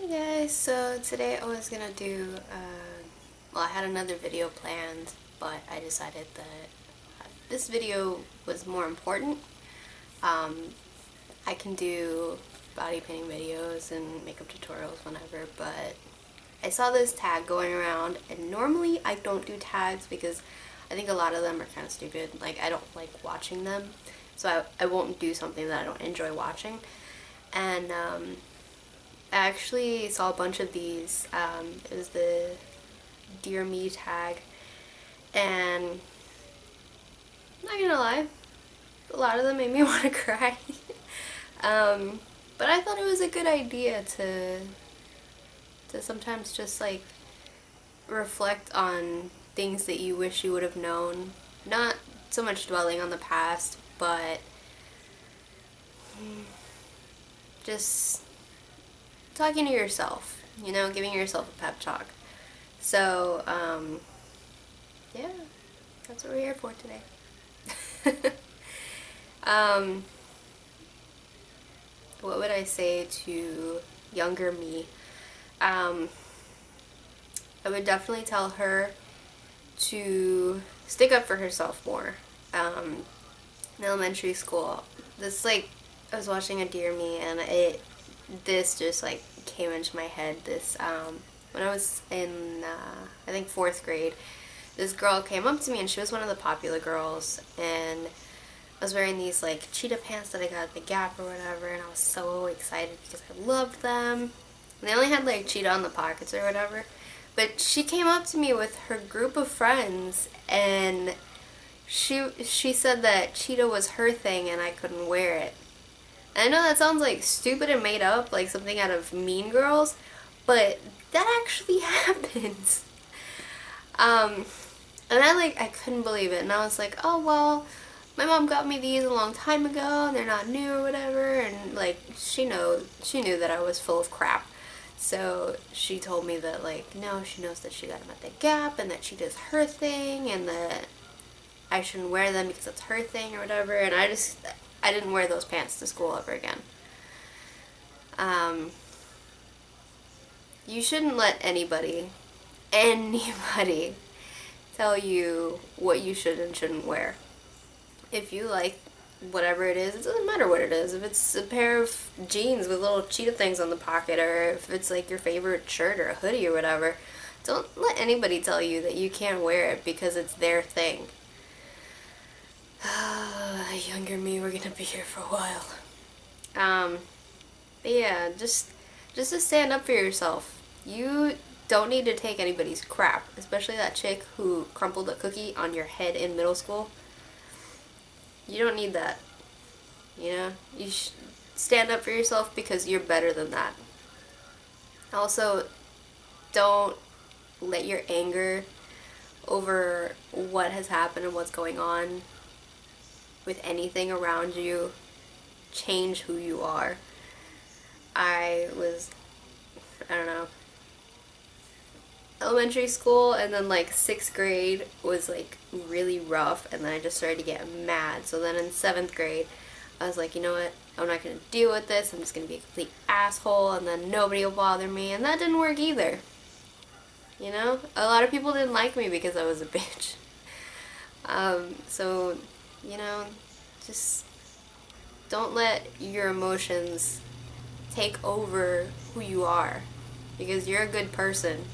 Hey guys, so today I was gonna do, well, I had another video planned, but I decided that this video was more important. I can do body painting videos and makeup tutorials whenever, but I saw this tag going around, and normally I don't do tags because I think a lot of them are kind of stupid. Like, I don't like watching them, so I won't do something that I don't enjoy watching. And, I actually saw a bunch of these. It was the Dear Me tag, and I'm not gonna lie, a lot of them made me want to cry. But I thought it was a good idea to sometimes just like reflect on things that you wish you would have known. Not so much dwelling on the past, but just talking to yourself, you know, giving yourself a pep talk. So, yeah, that's what we're here for today. What would I say to younger me? I would definitely tell her to stick up for herself more. In elementary school, I was watching a Dear Me, and this just like came into my head. When I was in I think 4th grade, this girl came up to me, and she was one of the popular girls, and I was wearing these like cheetah pants that I got at the Gap or whatever, and I was so excited because I loved them. And they only had like cheetah on the pockets or whatever, but she came up to me with her group of friends, and she said that cheetah was her thing and I couldn't wear it. I know that sounds like stupid and made up, like something out of Mean Girls, but that actually happens. And I couldn't believe it, and I was like, oh well, my mom got me these a long time ago, and they're not new or whatever, and like, she knew that I was full of crap. So she told me that like, no, she knows that she got them at the Gap, and that she does her thing, and that I shouldn't wear them because it's her thing or whatever, and I didn't wear those pants to school ever again. You shouldn't let anybody tell you what you should and shouldn't wear. If you like whatever it is, it doesn't matter what it is. If it's a pair of jeans with little cheetah things on the pocket, or if it's like your favorite shirt or a hoodie or whatever, don't let anybody tell you that you can't wear it because it's their thing. Younger me, we're gonna be here for a while. But yeah, just to stand up for yourself. You don't need to take anybody's crap, especially that chick who crumpled a cookie on your head in middle school. You don't need that. You know, you stand up for yourself because you're better than that. Also, don't let your anger over what has happened and what's going on with anything around you change who you are. I don't know, elementary school, and then like 6th grade was like really rough, and then I just started to get mad. So then in 7th grade, I was like, you know what, I'm not gonna deal with this, I'm just gonna be a complete asshole, and then nobody will bother me, and that didn't work either. You know, a lot of people didn't like me because I was a bitch. So, you know, just don't let your emotions take over who you are, because you're a good person.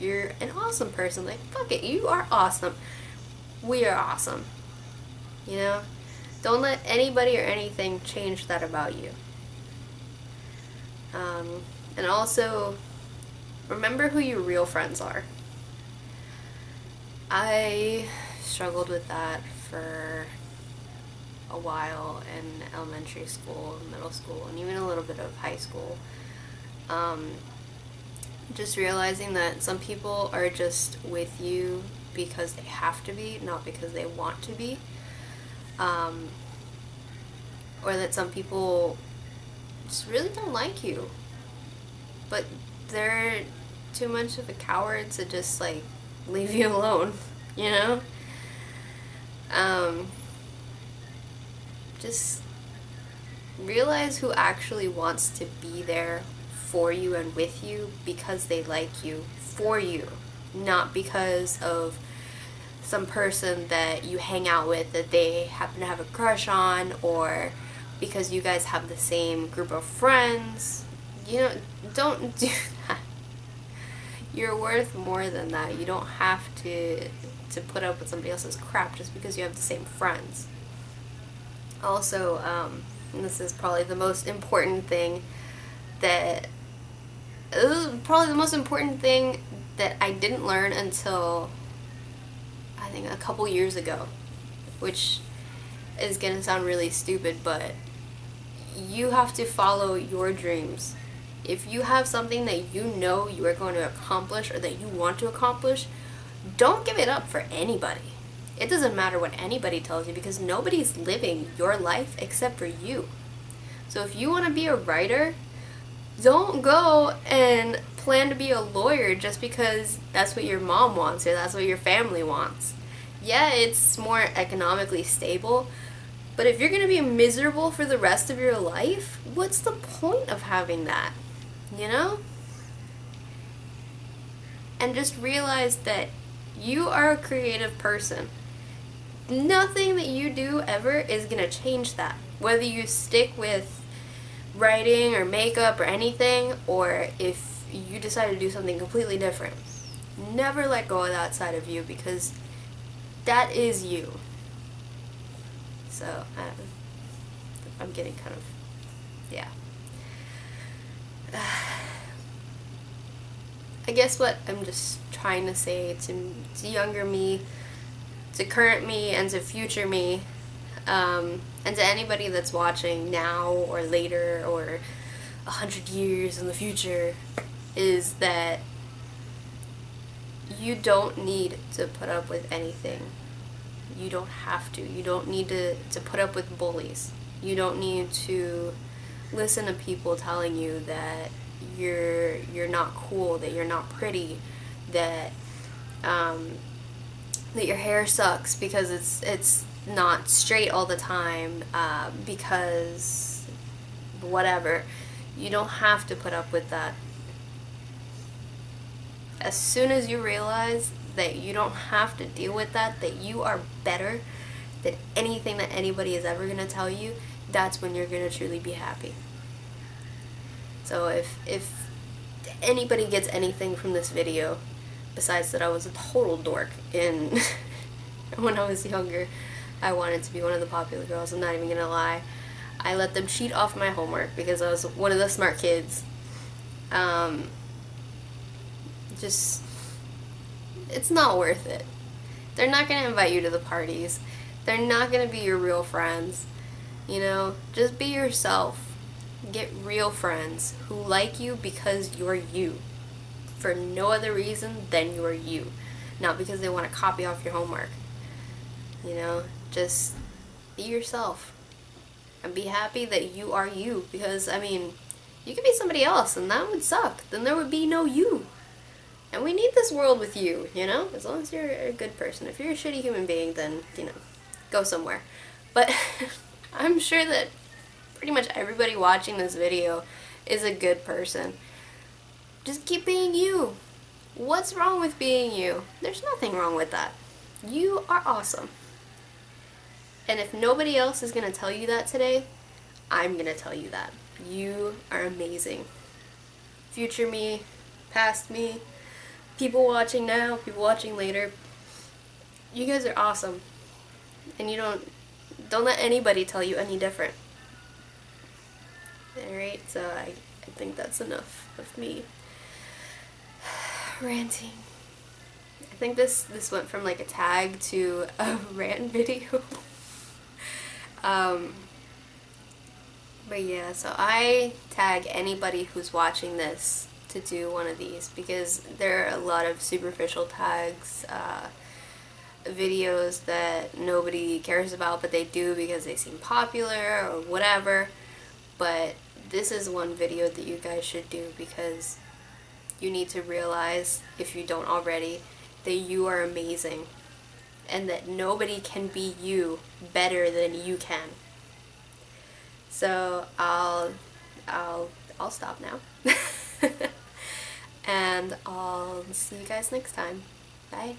You're an awesome person. Like, fuck it, you are awesome. We are awesome. You know? Don't let anybody or anything change that about you. And also, remember who your real friends are. I struggled with that for a while in elementary school, middle school, and even a little bit of high school. Just realizing that some people are just with you because they have to be, not because they want to be. Or that some people just really don't like you, but they're too much of a coward to just like leave you alone, you know? Just realize who actually wants to be there for you and with you because they like you for you, not because of some person that you hang out with that they happen to have a crush on, or because you guys have the same group of friends. You know, don't do that. You're worth more than that. You don't have to put up with somebody else's crap just because you have the same friends. Also, and this is probably the most important thing that I didn't learn until I think a couple years ago, which is gonna sound really stupid, but you have to follow your dreams. If you have something that you know you are going to accomplish or that you want to accomplish, don't give it up for anybody. It doesn't matter what anybody tells you, because nobody's living your life except for you. So if you want to be a writer, don't go and plan to be a lawyer just because that's what your mom wants or that's what your family wants. Yeah, it's more economically stable, but if you're going to be miserable for the rest of your life, what's the point of having that? You know? And just realize that you are a creative person. Nothing that you do ever is going to change that. Whether you stick with writing or makeup or anything, or if you decide to do something completely different. Never let go of that side of you, because that is you. So, I'm getting kind of, yeah. I guess what I'm just trying to say to younger me, to current me, and to future me, and to anybody that's watching now or later or 100 years in the future, is that you don't need to put up with anything. You don't have to. You don't need to put up with bullies. You don't need to listen to people telling you that you're not cool, that you're not pretty, that that your hair sucks because it's not straight all the time, because whatever. You don't have to put up with that. As soon as you realize that you don't have to deal with that, that you are better than anything that anybody is ever going to tell you, that's when you're going to truly be happy. So if anybody gets anything from this video, besides that I was a total dork in when I was younger, I wanted to be one of the popular girls, I'm not even going to lie. I let them cheat off my homework because I was one of the smart kids. Just, it's not worth it. They're not going to invite you to the parties. They're not going to be your real friends. You know, just be yourself. Get real friends who like you because you're you. For no other reason than you're you. Not because they want to copy off your homework. You know, just be yourself. And be happy that you are you. Because, I mean, you could be somebody else and that would suck. Then there would be no you. And we need this world with you, you know? As long as you're a good person. If you're a shitty human being, then, you know, go somewhere. But I'm sure that pretty much everybody watching this video is a good person. Just keep being you. What's wrong with being you? There's nothing wrong with that. You are awesome. And if nobody else is going to tell you that today, I'm going to tell you that. You are amazing. Future me, past me, people watching now, people watching later. You guys are awesome. And you don't let anybody tell you any different. Alright, so I think that's enough of me ranting. I think this went from like a tag to a rant video. But yeah, so I tag anybody who's watching this to do one of these, because there are a lot of superficial tags, videos that nobody cares about, but they do because they seem popular or whatever. But this is one video that you guys should do, because you need to realize, if you don't already, that you are amazing and that nobody can be you better than you can. So I'll stop now. and I'll see you guys next time. Bye.